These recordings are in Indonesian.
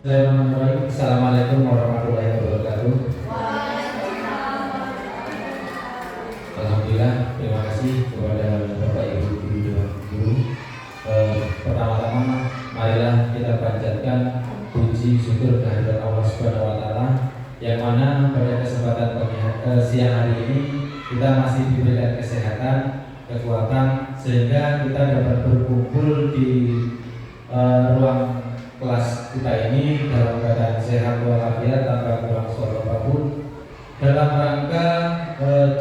Bismillahirrahmanirrahim. Assalamualaikum warahmatullahi wabarakatuh. Alhamdulillah, terima kasih kepada Bapak Ibu Guru dan Guru. Pertama-tama, marilah kita panjatkan puji syukur kehadirat Allah Subhanahu Wa Taala, yang mana pada kesempatan siang hari ini kita masih diberikan kesehatan, kekuatan, sehingga kita dapat berkumpul di ruang kelas kita ini dalam keadaan sehat walafiat tanpa kurang suatu apapun, dalam rangka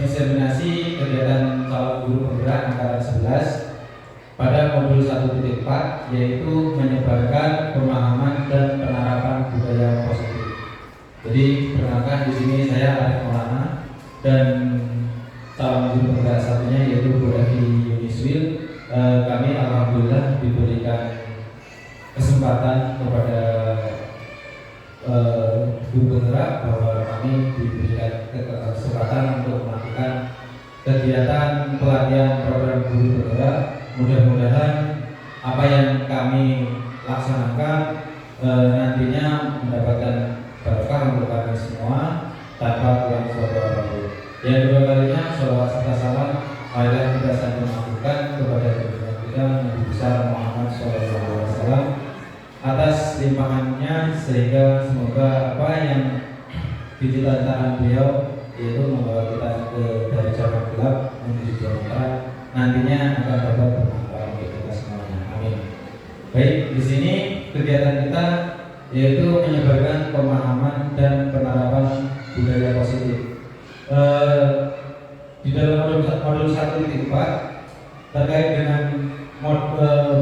diseminasi kegiatan calon guru penggerak angkatan 11 pada modul 1.4, yaitu menyebarkan pemahaman dan penerapan budaya positif. Jadi perkenalkan, di sini saya Arif Maulana dan calon guru penggerak satunya yaitu Bu Evi Yuniswil. Kami alhamdulillah diberikan kesempatan kepada guru penggerak bahwa kami diberikan kesempatan untuk melakukan kegiatan pelatihan program guru penggerak. Mudah-mudahan apa yang kami laksanakan nantinya mendapatkan berkah untuk kami semua tanpa kurang suatu apapun. Yang kedua kalinya, sholawat serta salam marilah kita saling mengaturkan kepada junjungan kita Nabi besar Muhammad SAW atas limpahannya, sehingga semoga apa yang dicita-citakan beliau, yaitu membawa kita dari zaman gelap menuju jalan terang, nantinya akan dapat bermanfaat untuk kita semuanya. Amin. Baik, di sini kegiatan kita yaitu menyebarkan pemahaman dan penerapan budaya positif. Di dalam modul 1.4 terkait dengan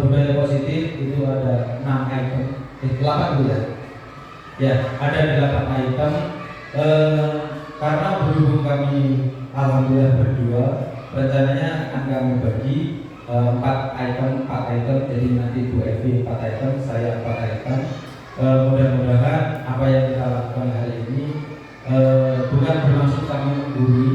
budaya positif itu ada 6 item, 8 dulu ya. Ya, ada 8 item. Karena berhubung kami alhamdulillah berdua, rencananya akan kami bagi 4 item, jadi nanti Bu Evi 4 item, saya 4 item. Mudah-mudahan apa yang kita lakukan hari ini bukan bermaksud kami menggurui,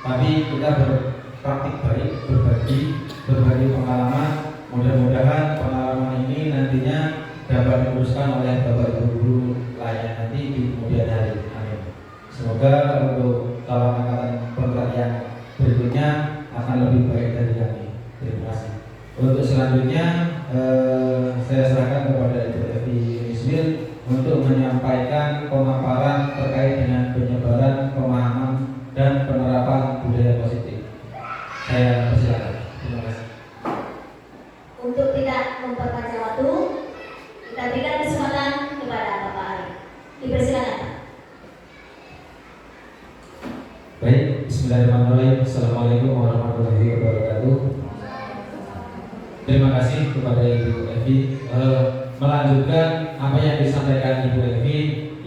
tapi kita berpraktik baik, berbagi pengalaman. Mudah-mudahan pengalaman ini nantinya dapat diteruskan oleh Bapak Ibu guru lainnya nanti di kemudian hari. Amin. Semoga untuk calon angkatan penggerak yang berikutnya akan lebih baik dari kami. Terima kasih. Untuk selanjutnya saya serahkan kepada Ibu Evi Yuniswil untuk menyampaikan pemaparan terkait dengan penyebaran pemahaman dan penerapan budaya positif. Saya persilakan. Terima kasih. Untuk tidak memperpanjang waktu, kita berikan kesempatan kepada Bapak Arif. Dipersilakan. Baik, Bismillahirrahmanirrahim. Assalamualaikum warahmatullahi wabarakatuh. Terima kasih kepada Ibu Evi. Melanjutkan apa yang disampaikan Ibu Evi,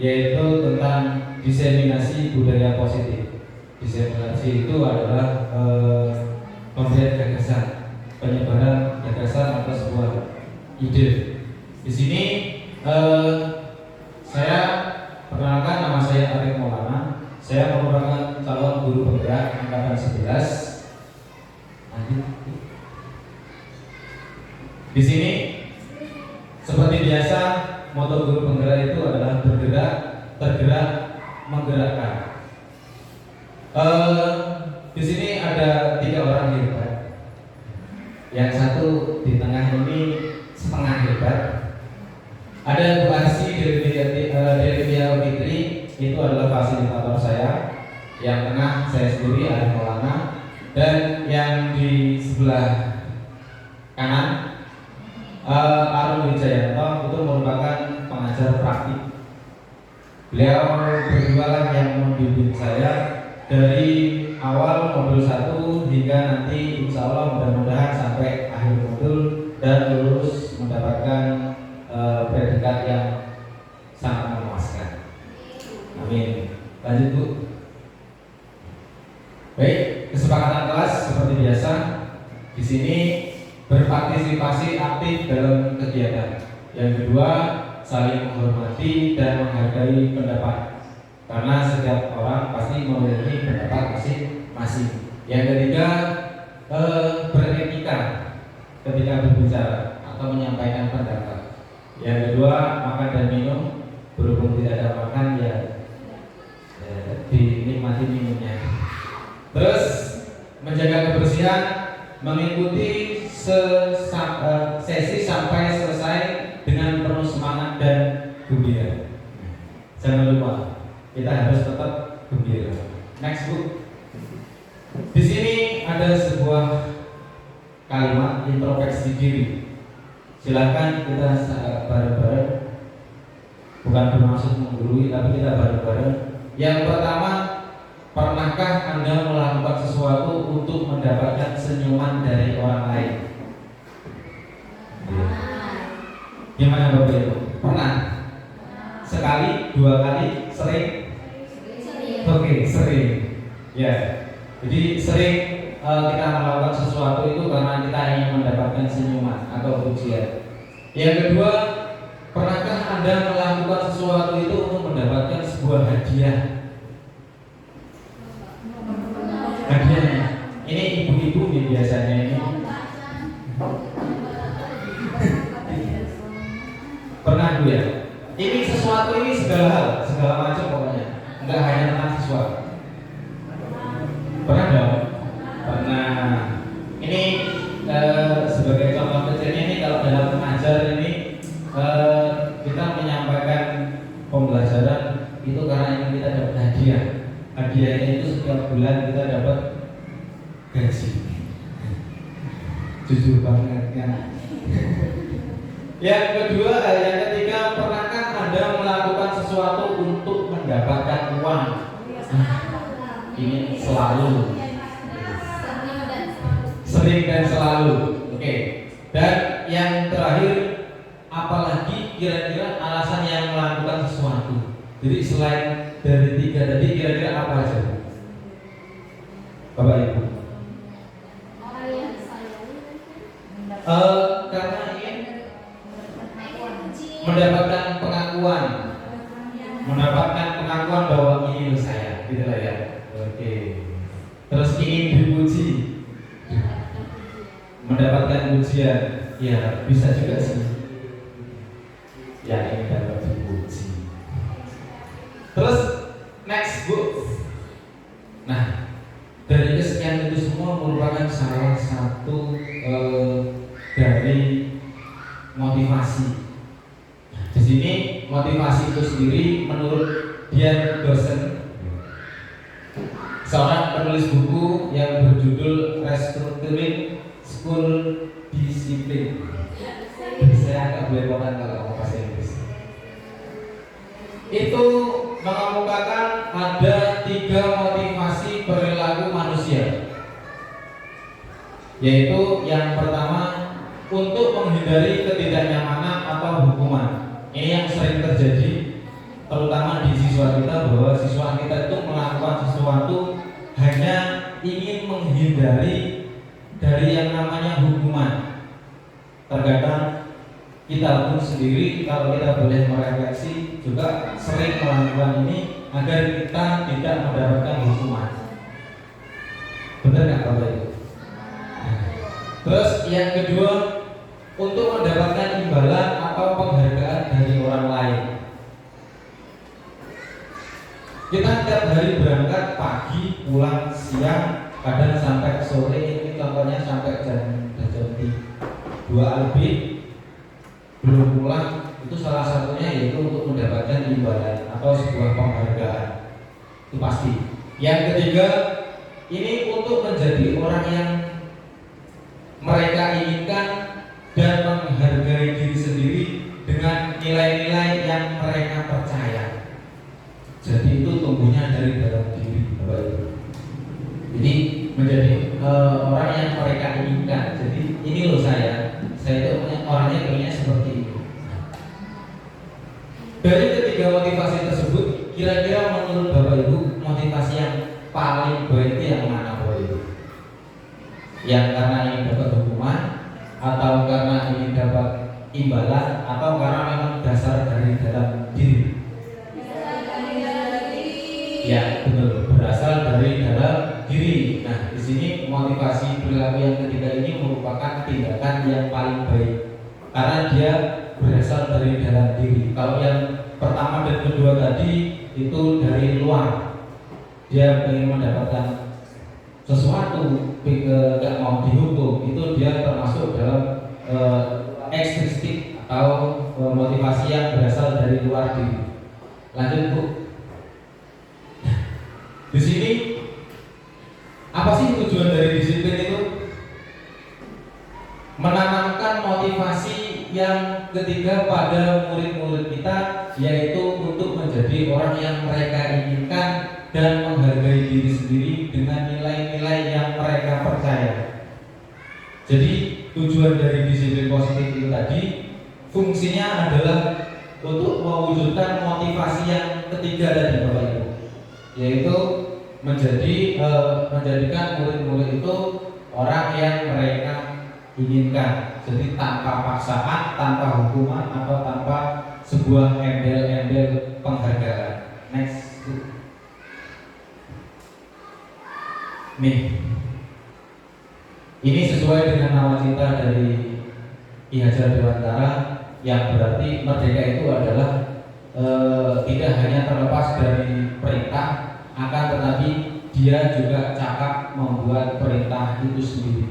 yaitu tentang diseminasi budaya positif. Diseminasi itu adalah pemberian gagasan, penyebaran gagasan atau sebuah ide. Di sini saya perkenalkan, nama saya Arif Maulana. Saya merupakan calon guru penggerak angkatan 11. Di sini seperti biasa, moto guru penggerak itu adalah bergerak, tergerak, menggerakkan. Di sini ada 3 orang hebat. Yang satu di tengah ini setengah hebat. Ada Bu Arsi Delvia Fitri, itu adalah fasilitator saya. Yang tengah saya sendiri Arif Maulana, dan yang di sebelah kanan Arun Wijayanto itu merupakan pengajar praktik. Beliau berdua lah yang membimbing saya dari awal modul 1 hingga nanti insya Allah mudah-mudahan sampai akhir modul dan lulus mendapatkan predikat yang sangat memuaskan. Amin. Lanjut Bu. Baik, kesepakatan kelas seperti biasa. Di sini berpartisipasi aktif dalam kegiatan. Yang kedua, saling menghormati dan menghargai pendapat, karena setiap orang pasti memiliki pendapat masing-masing. Yang ketiga, beretika ketika berbicara atau menyampaikan pendapat. Yang kedua, makan dan minum berhubung tidak ada makan ya, dinikmati minumnya. Terus menjaga kebersihan, mengikuti sesi sampai selesai dengan penuh semangat dan gembira. Jangan lupa kita harus tetap gembira. Next book. Di sini ada sebuah kalimat introspeksi diri. Silakan kita bareng-bareng. Bukan bermaksud menggurui, tapi kita bareng-bareng. Yang pertama, pernahkah Anda melakukan sesuatu untuk mendapatkan senyuman dari orang lain? Gimana Bapak Ibu? Pernah? Sekali, dua kali, sering? Oke, sering. Ya. Jadi sering kita melakukan sesuatu itu karena kita ingin mendapatkan senyuman atau pujian. Yang kedua, pernahkah Anda melakukan sesuatu itu untuk mendapatkan sebuah hadiah? Hadiahnya, ini ibu-ibu nih biasanya ini. Pernah Bu ya? Ini sesuatu ini segala hal, segala macam pokoknya. Enggak hanya tentang sesuatu. Pernah dong? Pernah. Ini sebagai contoh kecilnya ini kalau dalam mengajar ini kita menyampaikan pembelajaran itu karena ingin kita dapat hadiah. Hadiahnya itu setiap bulan kita dapat gaji. Jujur banget kan? Yang kedua, yang ketiga, pernahkah Anda melakukan sesuatu untuk mendapatkan uang? Ini selalu, sering dan selalu. Oke. Dan yang terakhir, apalagi kira-kira alasan yang melakukan sesuatu. Jadi selain dari tiga tadi, kira-kira apa aja, Bapak Ibu? Karena ingin mendapatkan pengakuan bahwa ini loh saya, gitu lah ya. Oke. Terus ingin dipuji, mendapatkan pujian, ya bisa juga sih. Ya ingin dapat dipuji. Terus next book. Nah, dari kesekian itu semua merupakan salah satu dari motivasi. Di sini motivasi itu sendiri menurut Dian Dosen, seorang penulis buku yang berjudul Restructuring School Discipline. Saya agak belepotan kalau ngomong bahasa Inggris. Itu mengemukakan ada 3 motivasi perilaku manusia. Yaitu yang pertama, untuk menghindari ketidaknyamanan atau hukuman. Ini yang sering terjadi terutama di siswa kita, bahwa siswa kita itu melakukan sesuatu hanya ingin menghindari dari yang namanya hukuman. Terkadang kita pun sendiri kalau kita boleh merefleksi juga sering melakukan ini agar kita tidak mendapatkan hukuman. Benar nggak Bapak Ibu? Terus yang kedua, untuk mendapatkan imbalan atau penghargaan dari orang lain. Kita tiap hari berangkat pagi, pulang siang, kadang sampai sore. Ini contohnya sampai jam 2 lebih belum pulang. Itu salah satunya yaitu untuk mendapatkan imbalan atau sebuah penghargaan. Itu pasti. Yang ketiga, ini untuk menjadi orang yang mereka inginkan dan menghargai diri sendiri dengan nilai-nilai yang mereka percaya. Jadi itu tumbuhnya dari dalam diri, Bapak Ibu. Jadi menjadi orang yang mereka inginkan. Jadi ini loh saya itu orangnya pengennya seperti ini. Dari ketiga motivasi tersebut, kira-kira menurut Bapak Ibu motivasi yang paling baik itu yang mana Bapak Ibu? Yang karena ingin dapat hukuman, atau karena ingin dapat imbalan, atau karena memang dasar dari dalam diri? Ya betul, berasal dari dalam diri. Nah di sini motivasi perilaku yang ketiga ini merupakan tindakan yang paling baik karena dia berasal dari dalam diri. Kalau yang pertama dan kedua tadi itu dari luar, dia ingin mendapatkan sesuatu, gak mau dihukum, itu dia termasuk dalam ekstrinsik atau motivasi yang berasal dari luar diri. Lanjut Bu. Di sini apa sih tujuan dari disiplin itu? Menanamkan motivasi yang ketiga pada murid-murid kita, yaitu untuk menjadi orang yang mereka inginkan dan menghargai diri sendiri dengan nilai-nilai yang mereka percaya. Jadi tujuan dari disiplin positif itu tadi fungsinya adalah untuk mewujudkan motivasi yang ketiga tadi Bapak Ibu, yaitu menjadikan murid-murid itu orang yang mereka inginkan. Jadi tanpa paksaan, tanpa hukuman, atau tanpa sebuah embel-embel penghargaan. Next. Nih, ini sesuai dengan nawacita dari Ki Hajar Dewantara, yang berarti merdeka itu adalah tidak hanya terlepas dari perintah, akan tetapi dia juga cakap membuat perintah itu sendiri.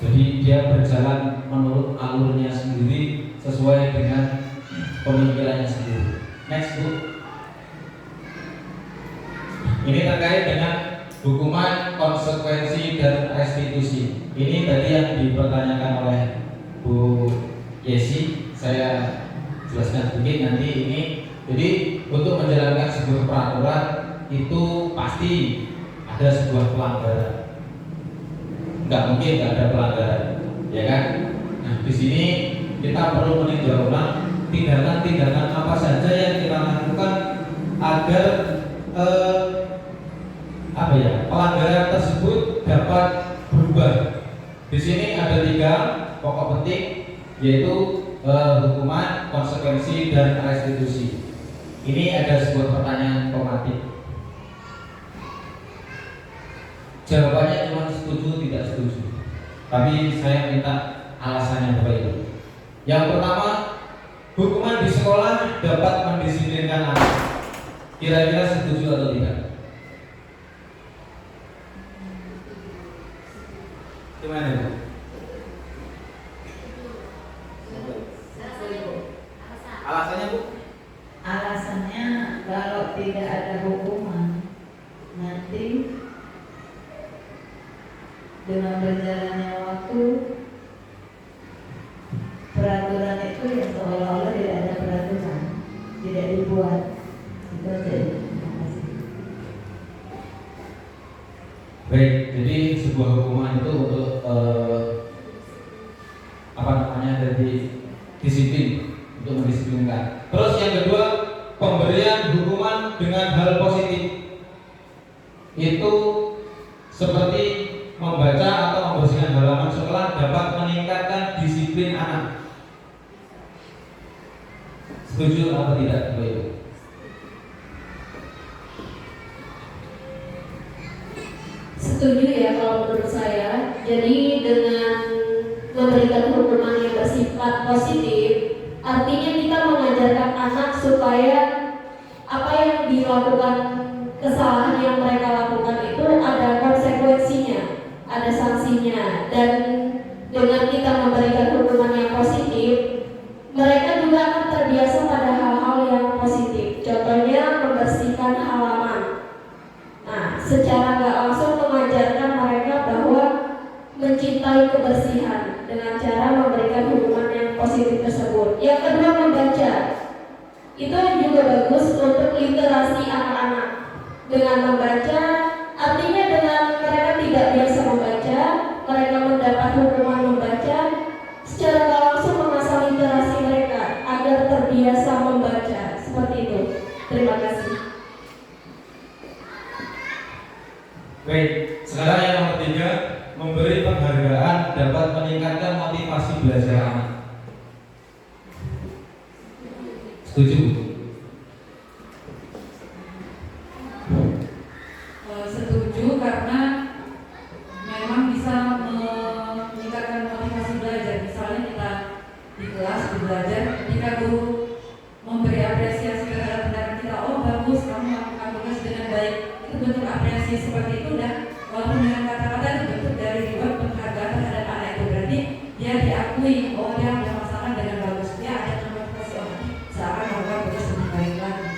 Jadi dia berjalan menurut alurnya sendiri sesuai dengan pemikirannya sendiri. Next Bu. Ini terkait dengan hukuman, konsekuensi, dan restitusi. Ini tadi yang dipertanyakan oleh Bu Yesi. Saya jelaskan sedikit nanti ini. Jadi untuk menjalankan sebuah peraturan itu pasti ada sebuah pelanggaran. Nggak mungkin nggak ada pelanggaran, ya kan? Nah di sini kita perlu meninjau ulang tindakan-tindakan apa saja yang kita lakukan agar pelanggaran tersebut dapat berubah. Di sini ada 3 pokok penting, yaitu hukuman, konsekuensi, dan restitusi. Ini ada sebuah pertanyaan formatif. Jawabannya cuma setuju tidak setuju. Tapi saya minta alasannya Bapak Ibu. Yang pertama, hukuman di sekolah dapat mendisiplinkan anak. Kira-kira setuju atau tidak? Gimana Bu? Alasannya Bu? Alasannya kalau tidak ada hukuman, nanti dengan berjalannya waktu peraturan itu ya seolah-olah tidak ada peraturan, tidak dibuat. Itu aja. Terima kasih. Baik, jadi sebuah hukuman itu untuk dari disiplin, untuk mendisiplinkan. Terus yang kedua, pemberian hukuman dengan hal positif. Itu seperti membaca atau membersihkan halaman sekolah dapat meningkatkan disiplin anak. Setuju atau tidak Bapak Ibu? Setuju ya kalau menurut saya. Jadi dengan memberikan hukuman yang bersifat positif, artinya kita mengajarkan anak supaya apa yang dilakukan, kesalahan yang mereka lakukan itu ada konsekuensinya, ada sanksinya. Dan dengan kita memberikan hukuman yang positif, mereka juga akan terbiasa pada hal-hal yang positif. Contohnya membersihkan halaman. Nah, secara nggak langsung mengajarkan mereka bahwa mencintai kebersihan dengan cara memberikan hukuman yang positif tersebut. Yang kedua, membaca. Itu juga bagus untuk literasi anak-anak. Dengan membaca, artinya dengan mereka tidak biasa membaca, mereka mendapat hukuman membaca, secara nggak langsung mengasah literasi mereka agar terbiasa membaca. Seperti itu. Terima kasih. Baik, sekarang yang nomor 3, memberi penghargaan dapat meningkatkan motivasi belajar anak. Setuju? Setuju karena memang bisa meningkatkan motivasi belajar. Misalnya kita di kelas belajar, ketika guru memberi apresiasi kondisi seperti itu dan walaupun dengan kata-kata itu bentuk dari reward penghargaan terhadap anak itu, berarti dia diakui bahwa dia melaksanakan dengan bagus, dia ada motivasi seakan melakukan tugas lebih baik lagi.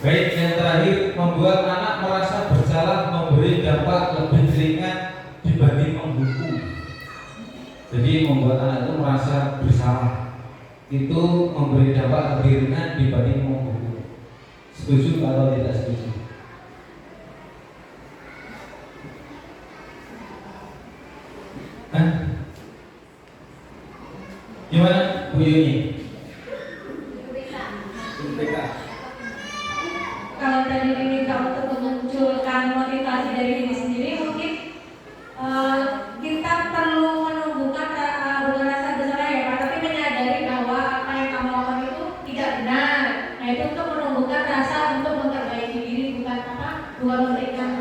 Baik, yang terakhir, membuat anak merasa bersalah memberi dampak lebih ringan dibanding menghukum. Jadi membuat anak itu merasa bersalah itu memberi dampak lebih ringan dibanding menghukum. Setuju atau tidak setuju? Hah? Gimana Bu Yuni? Kalau tadi diminta untuk memunculkan motivasi dari diri sendiri, mungkin kita perlu menumbuhkan bukan rasa bersalah ya Pak, tapi menyadari bahwa apa yang kamu lakukan itu tidak benar. Nah itu untuk menumbuhkan rasa untuk memperbaiki diri, bukan memberikan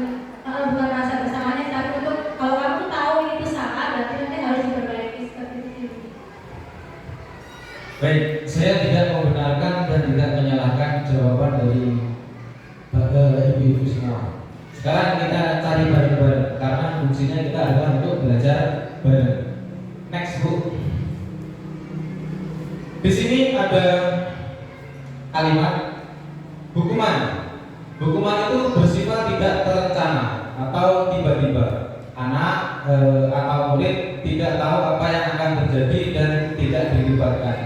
bukan rasa bersalahnya, tapi untuk kalau kamu tahu itu salah, berarti nanti harus diperbaiki seperti itu. Baik, saya tidak membenarkan dan tidak menyalahkan jawaban dari ibu-ibu semua. Sekarang kita cari bareng-bareng karena fungsinya kita adalah untuk belajar bareng. Next Bu. Di sini ada kalimat hukuman. Hukuman itu bersifat tidak terencana atau tiba-tiba. Anak atau murid tidak tahu apa yang akan terjadi dan tidak dilibatkan.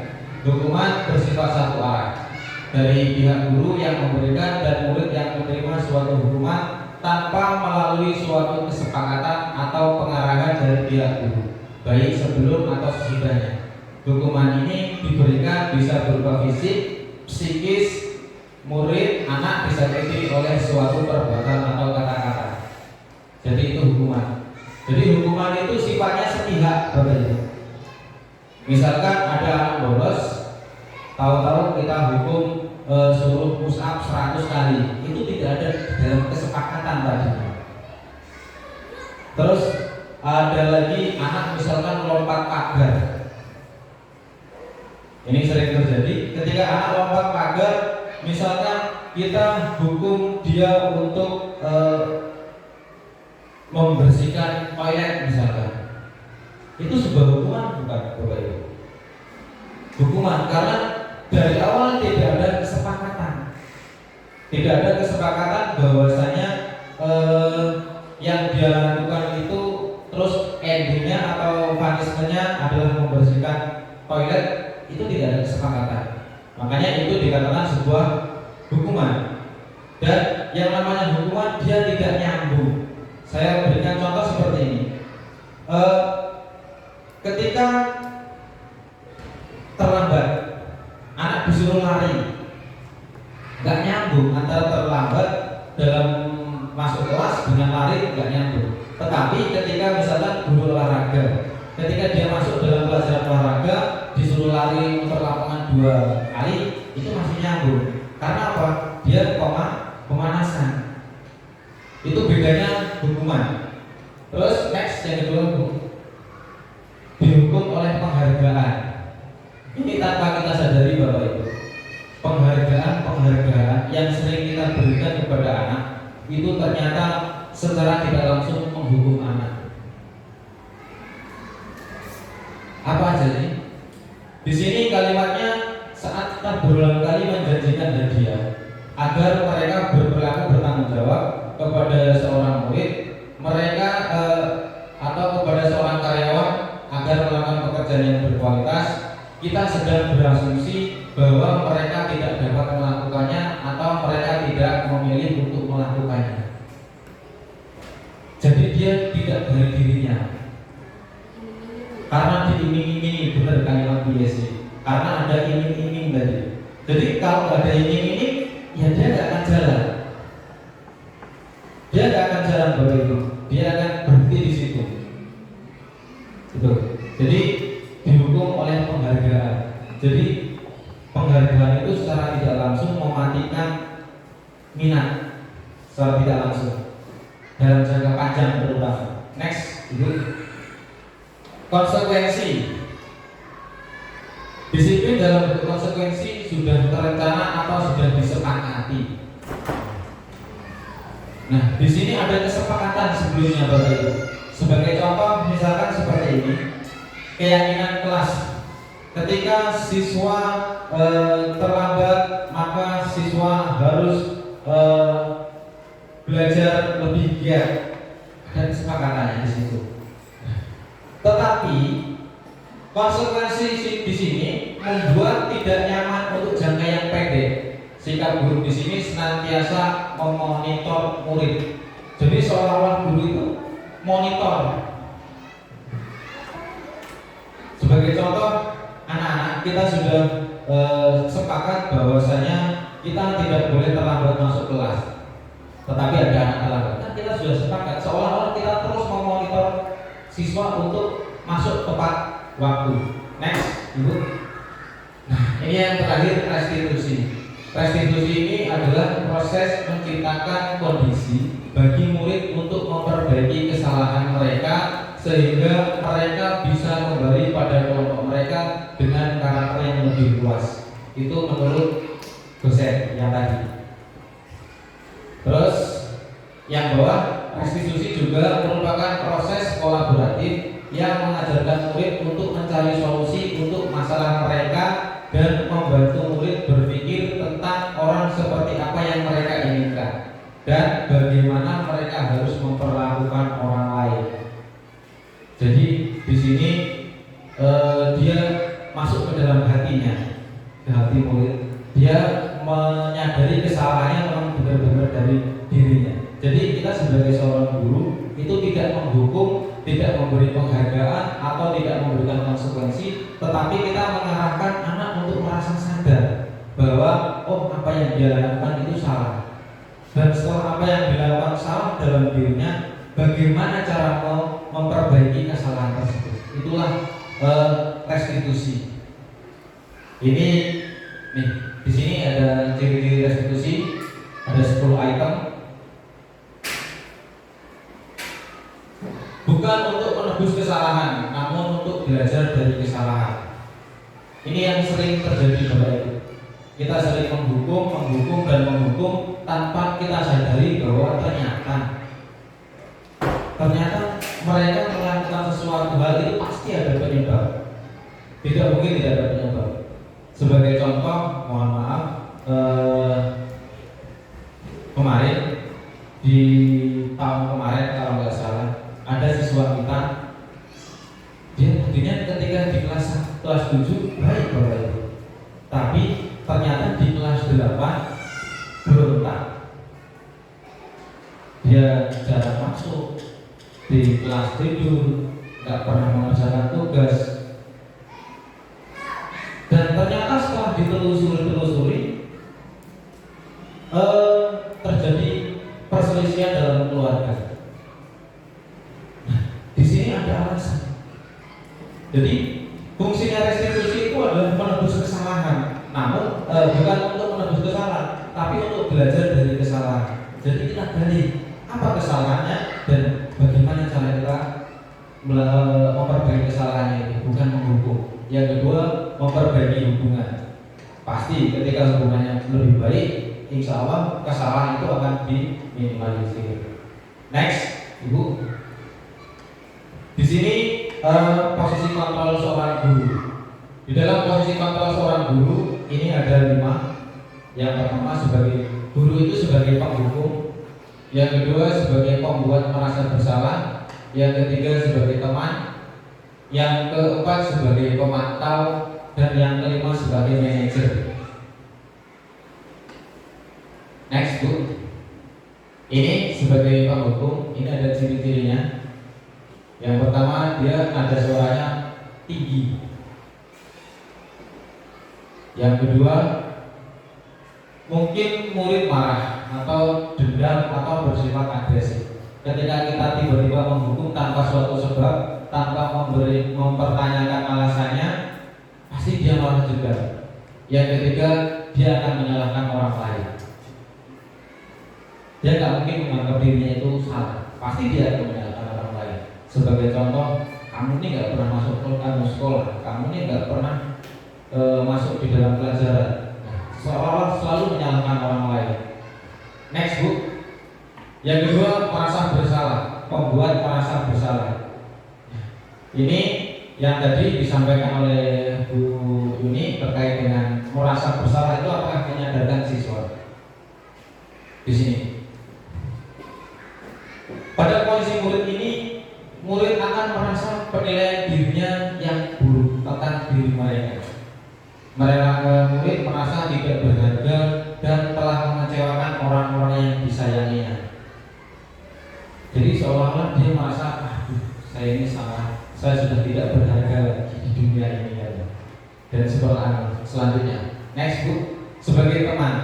Hukuman bersifat satu arah dari pihak guru yang memberikan dan murid yang menerima suatu hukuman tanpa melalui suatu kesepakatan atau pengarahan dari pihak guru, baik sebelum atau sesudahnya. Hukuman ini diberikan bisa berupa fisik, psikis, murid, anak disakiti oleh suatu perbuatan atau kata-kata. Jadi itu hukuman. Jadi hukuman itu sifatnya sepihak, Bapak Ibu. Misalkan ada anak bolos, tahu-tahu kita hukum suruh push up 100 kali, itu tidak ada dalam kesepakatan tadi. Terus ada lagi anak misalkan lompat pagar. Ini sering terjadi ketika anak lompat pagar, misalkan kita hukum dia untuk membersihkan toilet misalkan. Itu sebuah hukuman bukan, Bapak Ibu? Hukuman karena dari awal tidak ada kesepakatan. Tidak ada kesepakatan bahwasanya yang dia lakukan itu terus endingnya atau punishmentnya adalah membersihkan toilet, itu tidak ada kesepakatan. Makanya itu dikatakan sebuah hukuman. Dan yang namanya hukuman dia tidak nyambung. Saya berikan contoh seperti ini. Ketika terlambat, anak disuruh lari, nggak nyambung antara terlambat dalam masuk kelas dengan lari, nggak nyambung. Tetapi ketika misalkan guru olahraga, ketika dia masuk dalam pelajaran olahraga disuruh lari muter lapangan 2 kali, itu masih nyambung. Karena apa? Dia pemanasan. Itu bedanya hukuman. Terus next yang kedua Bu, dihukum oleh penghargaan. Ini tanpa kita sadari Bapak Ibu, penghargaan yang sering kita berikan kepada anak itu ternyata secara tidak langsung menghukum anak. Apa aja sih? Di sini kalimatnya saat kita berulang kali menjanjikan hadiah agar mereka berperilaku bertanggung jawab kepada seorang murid, mereka atau kepada seorang karyawan agar melakukan pekerjaan yang berkualitas. Kita sedang berasumsi bahwa mereka tidak dapat melakukannya atau mereka tidak memilih untuk melakukannya. Jadi dia tidak dari dirinya. Karena diiming-imingi, benar kalimat BSC. Karena ada iming-iming tadi. Jadi kalau nggak ada iming-iming, ya dia nggak akan jalan. Dia nggak akan jalan Bapak Ibu. Dia akan berhenti di situ. Betul. Jadi dihukum oleh penghargaan. Jadi penghargaan itu secara tidak langsung mematikan minat secara tidak langsung dalam jangka panjang terutama. Next, Ibu. Konsekuensi. Disiplin dalam bentuk konsekuensi sudah terencana atau sudah disepakati. Nah, di sini ada kesepakatan sebelumnya Bapak Ibu. Sebagai contoh, misalkan seperti ini, keyakinan kelas. Ketika siswa terlambat, maka siswa harus belajar lebih giat. Ada kesepakatannya di situ. Tetapi konsekuensi di sini membuat tidak nyaman untuk jangka yang pendek. Sikap guru di sini senantiasa memonitor murid. Jadi seolah-olah guru itu monitor. Sebagai contoh, anak-anak kita sudah sepakat bahwasanya kita tidak boleh terlambat masuk kelas. Tetapi ada anak terlambat. Nah, kita sudah sepakat seolah-olah kita terus memonitor siswa untuk masuk tepat waktu. Next, Ibu. Nah, ini yang terakhir, restitusi. Restitusi ini adalah proses menciptakan kondisi bagi murid untuk memperbaiki kesalahan mereka sehingga mereka bisa kembali pada kelompok mereka dengan karakter yang lebih luas. Itu menurut dosen yang tadi. Terus yang bawah, restitusi juga merupakan proses kolaboratif yang mengajarkan murid untuk mencari solusi untuk masalah mereka dan membantu murid berpikir tentang orang seperti apa yang mereka inginkan dan bagaimana mereka harus memperlakukan orang lain. Jadi di sini dia masuk ke dalam hatinya, ke hati murid. Dia menyadari kesalahannya memang benar-benar dari dirinya. Jadi kita sebagai seorang guru itu tidak menghukum, tidak memberi penghargaan atau tidak memberikan konsekuensi, tetapi kita mengarahkan anak untuk merasa sadar bahwa oh, apa yang dia lakukan itu salah. Dan setelah apa yang dilakukan salah dalam dirinya, bagaimana cara memperbaiki kesalahan tersebut. Itulah restitusi. Ini nih, di sini ada ciri-ciri restitusi, ada 10 item. Bukan untuk menebus kesalahan, namun untuk belajar dari kesalahan. Ini yang sering terjadi Bapak Ibu. Kita sering menghukum dan menghukum tanpa kita sadari bahwa ternyata mereka melakukan sesuatu hal itu pasti ada penyebab. Tidak mungkin tidak ada penyebab. Sebagai contoh, mohon maaf, kemarin di tahun kemarin kalau nggak salah ada siswa kita, dia tadinya ketika di kelas 7 baik Bapak Ibu, tapi ternyata di kelas 8 berontak. Dia jarang masuk, di kelas tidur, nggak pernah mengerjakan tugas. Dan ternyata setelah ditelusuri terjadi perselisihan dalam keluarga. Nah, di sini ada alasan. Jadi fungsinya restitusi itu adalah menebus kesalahan, namun bukan untuk menebus kesalahan, tapi untuk belajar dari kesalahan. Jadi kita gali apa kesalahannya dan bagaimana cara kita memperbaiki kesalahannya itu, bukan menghukum. Yang kedua, memperbaiki hubungan. Pasti ketika hubungannya lebih baik, insya Allah kesalahan itu akan diminimalisir. Next, Ibu. Di sini posisi kontrol seorang guru. Di dalam posisi kontrol seorang guru ini ada 5. Yang pertama sebagai guru itu sebagai penghukum, yang kedua sebagai pembuat merasa bersalah, yang ketiga sebagai teman, yang keempat sebagai pemantau, dan yang kelima sebagai manajer. Next, Bu. Ini sebagai penghukum, ini ada ciri-cirinya. Yang pertama, dia nada suaranya tinggi. Yang kedua, mungkin murid marah atau dendam atau bersifat agresif. Ketika kita tiba-tiba menghukum tanpa suatu sebab, tanpa mempertanyakan alasannya, pasti dia marah juga. Yang ketiga, dia akan menyalahkan orang lain. Dia nggak mungkin menganggap dirinya itu salah, pasti dia akan menyalahkan orang lain. Sebagai contoh, kamu ini nggak pernah masuk sekolah, kamu ini nggak pernah masuk di dalam pelajaran. Seolah-olah selalu menyalahkan orang lain. Next, Bu. Yang kedua, merasa bersalah, pembuat merasa bersalah. Ini yang tadi disampaikan oleh Bu Yuni terkait dengan merasa bersalah itu apakah menyadarkan siswa? Di sini. Pada kondisi murid ini, murid akan merasa penilaian dirinya yang buruk tentang diri mereka. Murid merasa tidak berharga dan telah mengecewakan orang-orang yang disayanginya. Jadi seolah-olah dia merasa, aduh, saya ini salah, saya sudah tidak berharga lagi di dunia ini ya. Dan selanjutnya, next Bu, sebagai teman,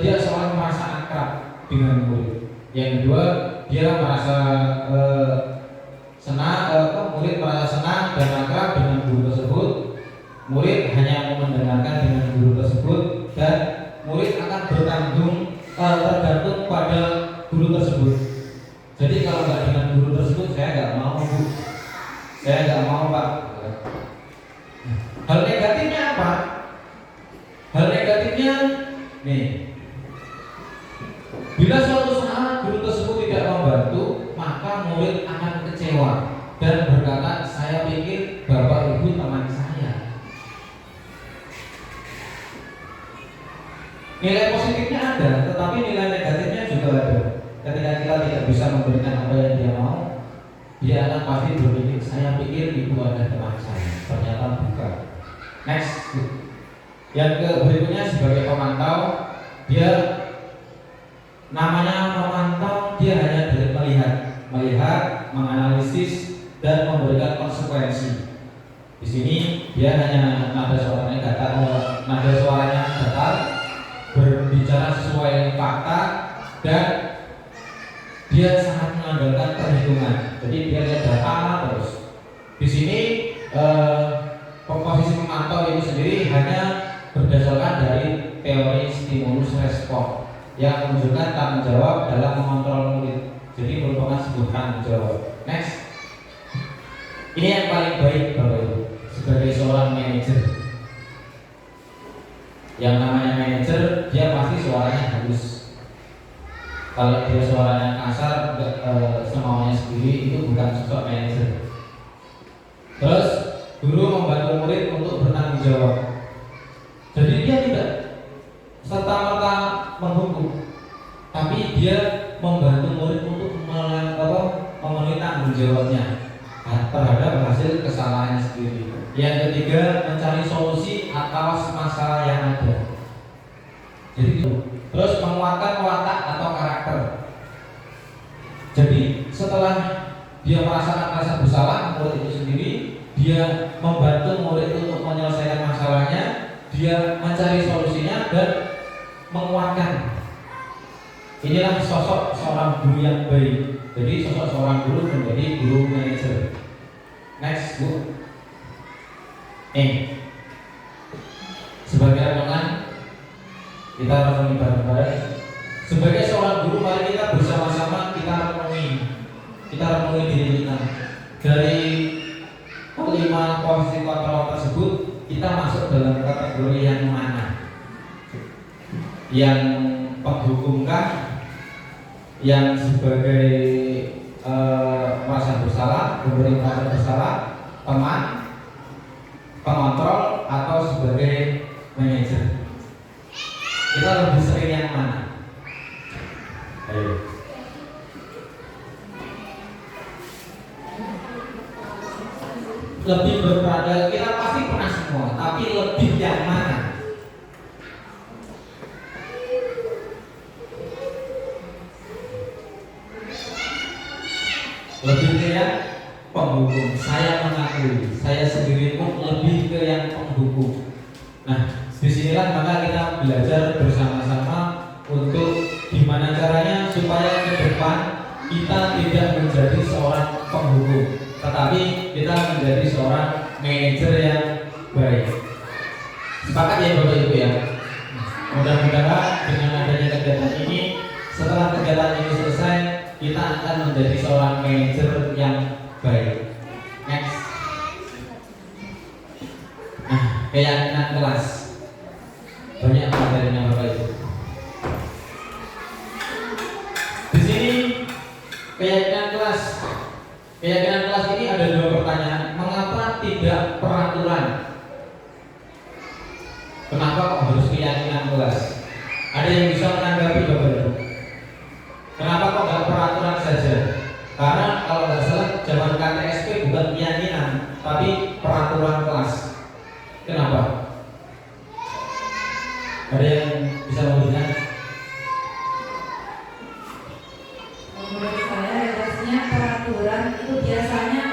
dia seolah merasa akrab dengan murid. Yang kedua, dia merasa murid merasa senang dan akrab dengan guru tersebut. Murid hanya mendengarkan dengan guru tersebut dan murid akan tergantung pada guru tersebut. Jadi kalau nggak dengan guru tersebut, saya nggak mau Bu, saya nggak mau Pak. Hal negatifnya apa? Hal negatifnya nih, bila suatu saat guru tersebut tidak membantu, maka murid akan kecewa dan berkata, saya pikir Bapak Ibu teman saya. Nilai positifnya ada, tetapi nilai negatifnya juga ada. Ketika kita tidak bisa memberikan apa yang dia mau, dia akan pasti berpikir, saya pikir ibu ada teman saya, ternyata bukan. Next. Yang berikutnya sebagai pemantau, dia namanya memantau, dia hanya dari melihat, menganalisis dan memberikan konsekuensi. Di sini dia hanya nada suaranya datar, berbicara sesuai fakta dan dia sangat mengandalkan perhitungan. Jadi dia lihat data terus. Di sini komposisi pemantau itu sendiri hanya berdasarkan dari teori stimulus respon yang menunjukkan tanggung jawab dalam mengontrol murid. Jadi merupakan sebuah tanggung jawab. Next. Ini yang paling baik Bapak Ibu sebagai seorang manajer. Yang namanya manajer, dia pasti suaranya halus. Kalau dia suaranya kasar, semaunya sendiri, itu bukan sosok manajer. Terus guru membantu murid untuk bertanggung jawab. Jadi dia tidak serta-merta menghukum, tapi dia membantu murid untuk memenuhi tanggung jawabnya terhadap hasil kesalahannya sendiri. Yang ketiga, mencari solusi atas masalah yang ada. Jadi terus menguatkan watak atau karakter. Jadi setelah dia merasakan rasa bersalah murid itu sendiri, dia membantu murid untuk menyelesaikan masalahnya, dia mencari solusinya dan menguatkan. Inilah sosok seorang guru yang baik. Jadi sosok seorang guru menjadi guru manajer. Next Bu. Sebagai rekan kita renungi bareng-bareng. Sebagai seorang guru, mari kita bersama-sama kita renungi diri kita. Dari kelima posisi kontrol tersebut, kita masuk dalam kategori yang mana? Yang penghukumkah? Yang sebagai merasa bersalah, memberi merasa bersalah, teman, pengontrol, atau sebagai manajer? Kita lebih sering yang mana? Ayo. Lebih berperan, kita pasti pernah semua, tapi lebih yang mana? Lebih ke yang penghukum. Saya mengakui, saya sendiri pun lebih ke yang penghukum. Nah, disinilah maka kita belajar bersama-sama untuk gimana caranya supaya ke depan kita tidak menjadi seorang penghukum, tetapi kita menjadi seorang manajer yang baik. Sepakat ya Bapak Ibu ya? Mudah-mudahan dengan adanya kegiatan ini, setelah kegiatan ini selesai, kita akan menjadi seorang manajer yang baik. Next. Nah, keyakinan kelas. banyak materinya Bapak Ibu. Di sini keyakinan kelas ini ada dua pertanyaan. Mengapa tidak peraturan? Kenapa kok harus keyakinan kelas? Ada yang bisa menanggapi Bapak Ibu? Kenapa kok nggak peraturan saja? Karena kalau nggak salah zaman KTSP bukan keyakinan, tapi peraturan kelas. Kenapa? Ada yang bisa memberikan? Menurut saya harusnya peraturan itu biasanya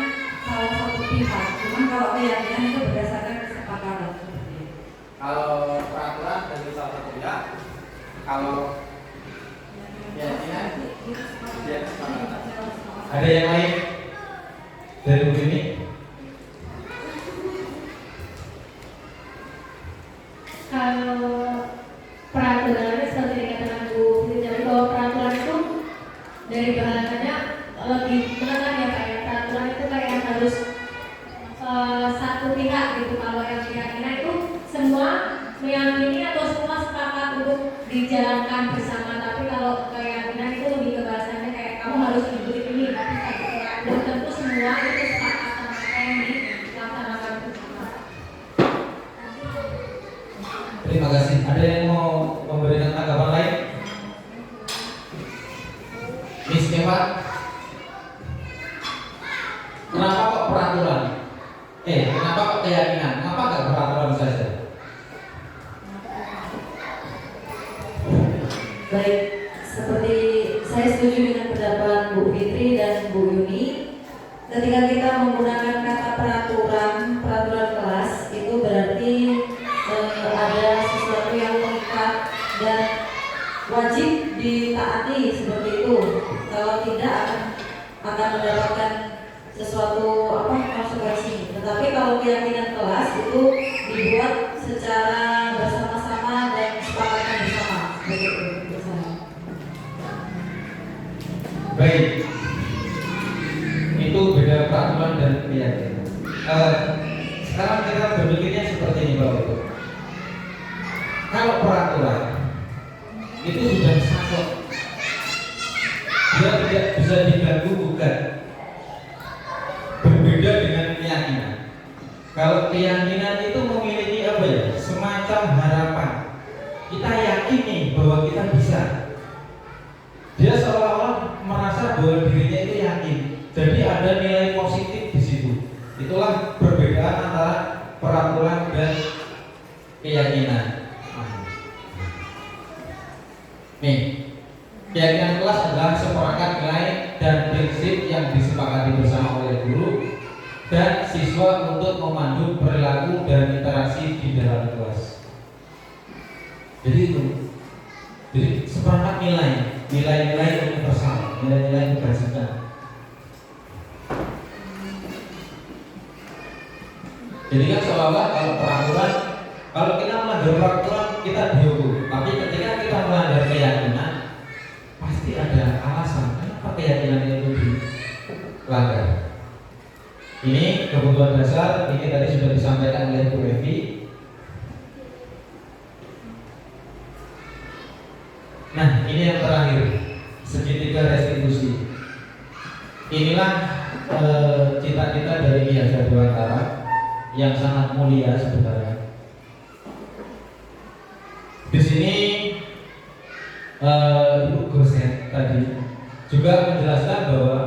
salah satu pihak. Cuman kalau keyakinan itu berdasarkan kesepakatan. Kalau peraturan dari salah satu pihak, kalau keyakinan dia kesepakatan. Ada yang lain dari begini? Kalau peraturannya seperti dikatakan Bu Fitri, jadi kalau peraturan itu dari bahannya lebih menekan ya kayak peraturan itu kayak harus satu pihak gitu. Kalau yang keyakinan itu semua meyakini atau semua sepakat untuk dijalankan bersama. Tapi kalau keyakinan itu lebih ke bahasanya kayak kamu harus ikuti ini, tapi kayak gitu. Belum tentu semua itu sepakat sama apa yang dilaksanakan bersama. Terima kasih. Ada yang mau memberikan tanggapan lain? Miss Eva, kenapa kok peraturan? Kenapa kok keyakinan? Kenapa nggak peraturan saja? Baik, seperti saya setuju dengan pendapat Bu Fitri dan Bu Yuni. Ketika kita menggunakan kata peraturan kelas itu berarti ada sesuatu yang mengikat dan wajib ditaati seperti itu. Kalau tidak akan mendapatkan sesuatu konsekuensi. Tetapi kalau keyakinan kelas itu dibuat secara bersama-sama dan sepakatan bersama. Begitu. Baik, itu beda peraturan dan keyakinan. Sekarang kita berpikirnya seperti ini Bapak Ibu. Kalau peraturan itu sudah sakit, dia tidak bisa diganggu gugat. Berbeda dengan keyakinan. Kalau keyakinan itu memiliki apa ya? Semacam harapan. Kita yakin nih bahwa kita bisa. Dia seolah-olah merasa bahwa dirinya itu yakin. Jadi ada nilai positif di situ. Itulah perbedaan antara peraturan dan keyakinan. Nih, keyakinan kelas adalah seperangkat nilai dan prinsip yang disepakati bersama oleh guru dan siswa untuk memandu perilaku dan interaksi di dalam kelas. Jadi itu. Jadi seperangkat nilai-nilai universal, nilai-nilai kebajikan. Jadi kan seolah-olah kalau peraturan, kalau kita melanggar peraturan kita dihukum. Tapi ketika kita melanggar keyakinan, pasti ada alasan kenapa keyakinan itu dilanggar. Ini kebutuhan dasar, ini tadi sudah disampaikan oleh Bu Evi. Nah, ini yang terakhir, segitiga restitusi. Inilah cita-cita dari Ki Hajar Dewantara yang sangat mulia sebenarnya. Di sini Ibu Goset tadi juga menjelaskan bahwa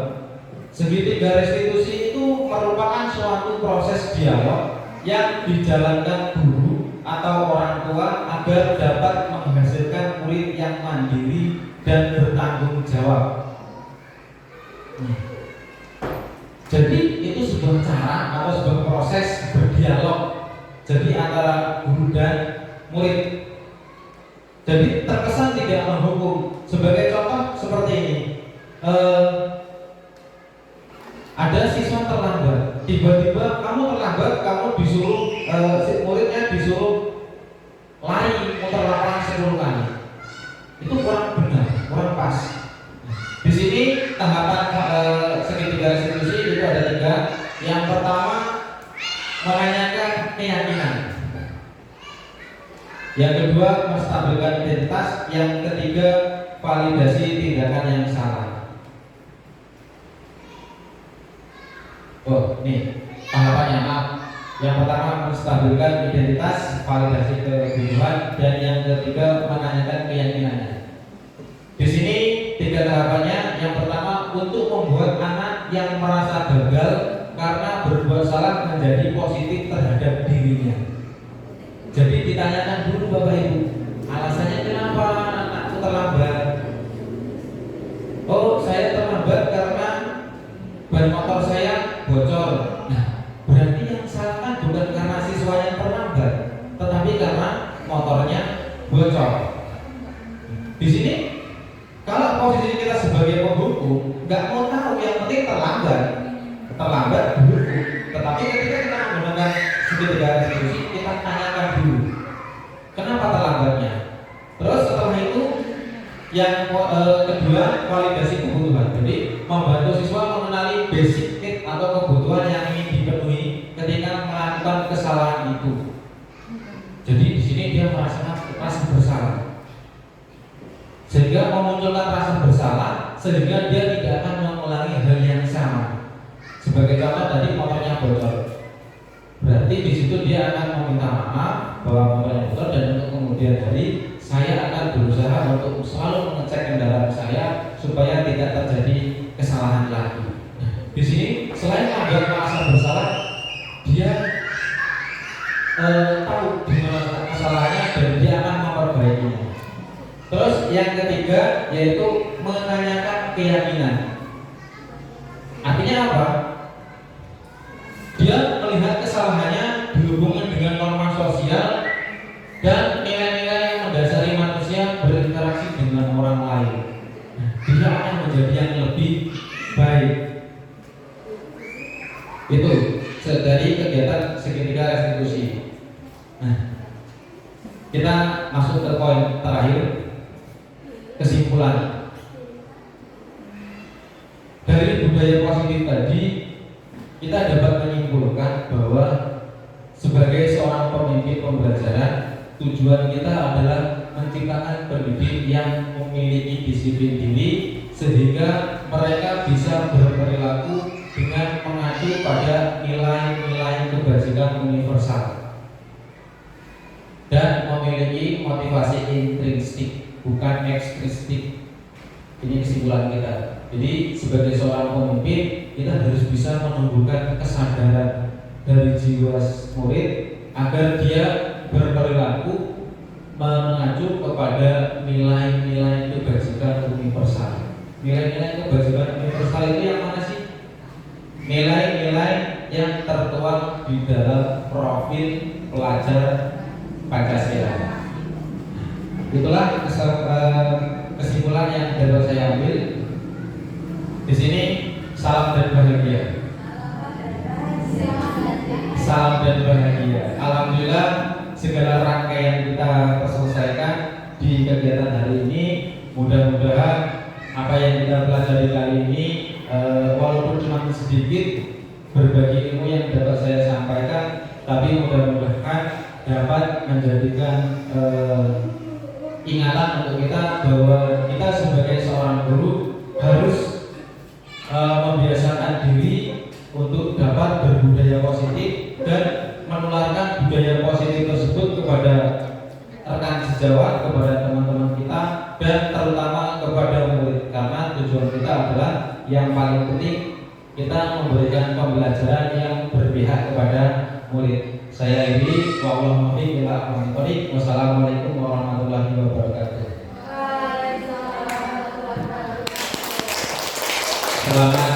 segitiga restitusi itu merupakan suatu proses dialog yang dijalankan guru atau orang tua agar dapat menghasilkan murid yang mandiri dan bertanggung jawab. Jadi itu sebuah cara atau sebuah proses berdialog jadi antara guru dan murid. Jadi terkesan tidak menghukum. Sebagai contoh seperti ini, ada siswa terlambat, tiba-tiba kamu terlambat, kamu disuruh muridnya disuruh lari muter lapangan 10 kali. Itu kurang benar, kurang pas. Di sini tahapan segitiga restitusi itu ada 3. Yang pertama menanyakan keyakinan. Yang kedua, menstabilkan identitas. Yang ketiga, validasi tindakan yang salah. Oh, nih tahapannya, maaf. Yang pertama, menstabilkan identitas, validasi kebutuhan, dan yang ketiga, menanyakan keyakinannya. Di sini 3 tahapannya. Yang pertama, untuk membuat anak yang merasa gagal karena berbuat salah menjadi positif terhadap dirinya. Jadi ditanyakan dulu Bapak Ibu, alasannya kenapa anakku terlambat? Oh, saya terlambat karena ban motor saya bocor. Nah, berarti yang salah kan bukan karena siswanya terlambat, tetapi karena motornya bocor. Di sini, kalau posisi kita sebagai penghukum, nggak mau tahu, yang penting terlambat dulu. Tetapi ketika kita menggunakan segitiga restitusi, kita tanyakan dulu, kenapa terlambatnya. Terus setelah itu, yang kedua, validasi kebutuhan. Jadi membantu siswa mengenali basic need atau kebutuhan yang ingin dipenuhi ketika melakukan kesalahan itu. Jadi di sini dia merasakan rasa bersalah, sehingga memunculkan rasa bersalah, sehingga dia tidak akan mengulangi hal yang sama. Sebagai contoh tadi motornya bocor, berarti di situ dia akan meminta maaf bahwa motornya bocor, dan untuk kemudian hari saya akan berusaha untuk selalu mengecek kendaraan saya supaya tidak terjadi kesalahan lagi. Di sini selain ada merasa bersalah, dia tahu di mana kesalahannya dan dia akan memperbaikinya. Terus yang ketiga yaitu menanyakan keyakinan. Artinya apa? Dia melihat kesalahannya dihubungkan dengan norma sosial dan nilai-nilai yang mendasari manusia berinteraksi dengan orang lain. Dia akan menjadi yang lebih baik. Itu dari kegiatan segitiga restitusi. Nah, kita masuk ke poin terakhir, kesimpulan. Dari budaya positif tadi, kita dapat menyimpulkan bahwa sebagai seorang pemimpin pembelajaran, tujuan kita adalah menciptakan pendidik yang memiliki disiplin diri sehingga mereka bisa berperilaku dengan mengacu pada nilai-nilai kebajikan universal dan memiliki motivasi intrinsik bukan ekstrinsik. Ini kesimpulan kita. Jadi sebagai seorang pemimpin, kita harus bisa menumbuhkan kesadaran dari jiwa murid agar dia berperilaku mengacu kepada nilai-nilai kebajikan universal. Nilai-nilai kebajikan universal itu yang mana sih? Nilai-nilai yang tertuang di dalam profil pelajar Pancasila. Itulah kesimpulan yang dapat saya ambil. Di sini salam dan bahagia. Salam dan bahagia. Alhamdulillah segala rangkaian kita terselesaikan di kegiatan hari ini. Mudah-mudahan apa yang kita pelajari kali ini walaupun cuma sedikit berbagi ilmu yang dapat saya sampaikan, tapi mudah-mudahan dapat menjadikan ingatan untuk kita bahwa kita sebagai seorang guru harus membiasakan diri untuk dapat berbudaya positif dan menularkan budaya positif tersebut kepada rekan sejawat, kepada teman-teman kita, dan terutama kepada murid, karena tujuan kita adalah yang paling penting kita memberikan pembelajaran yang berpihak kepada murid. Saya ini wassalamualaikum warahmatullahi wabarakatuh. Selamat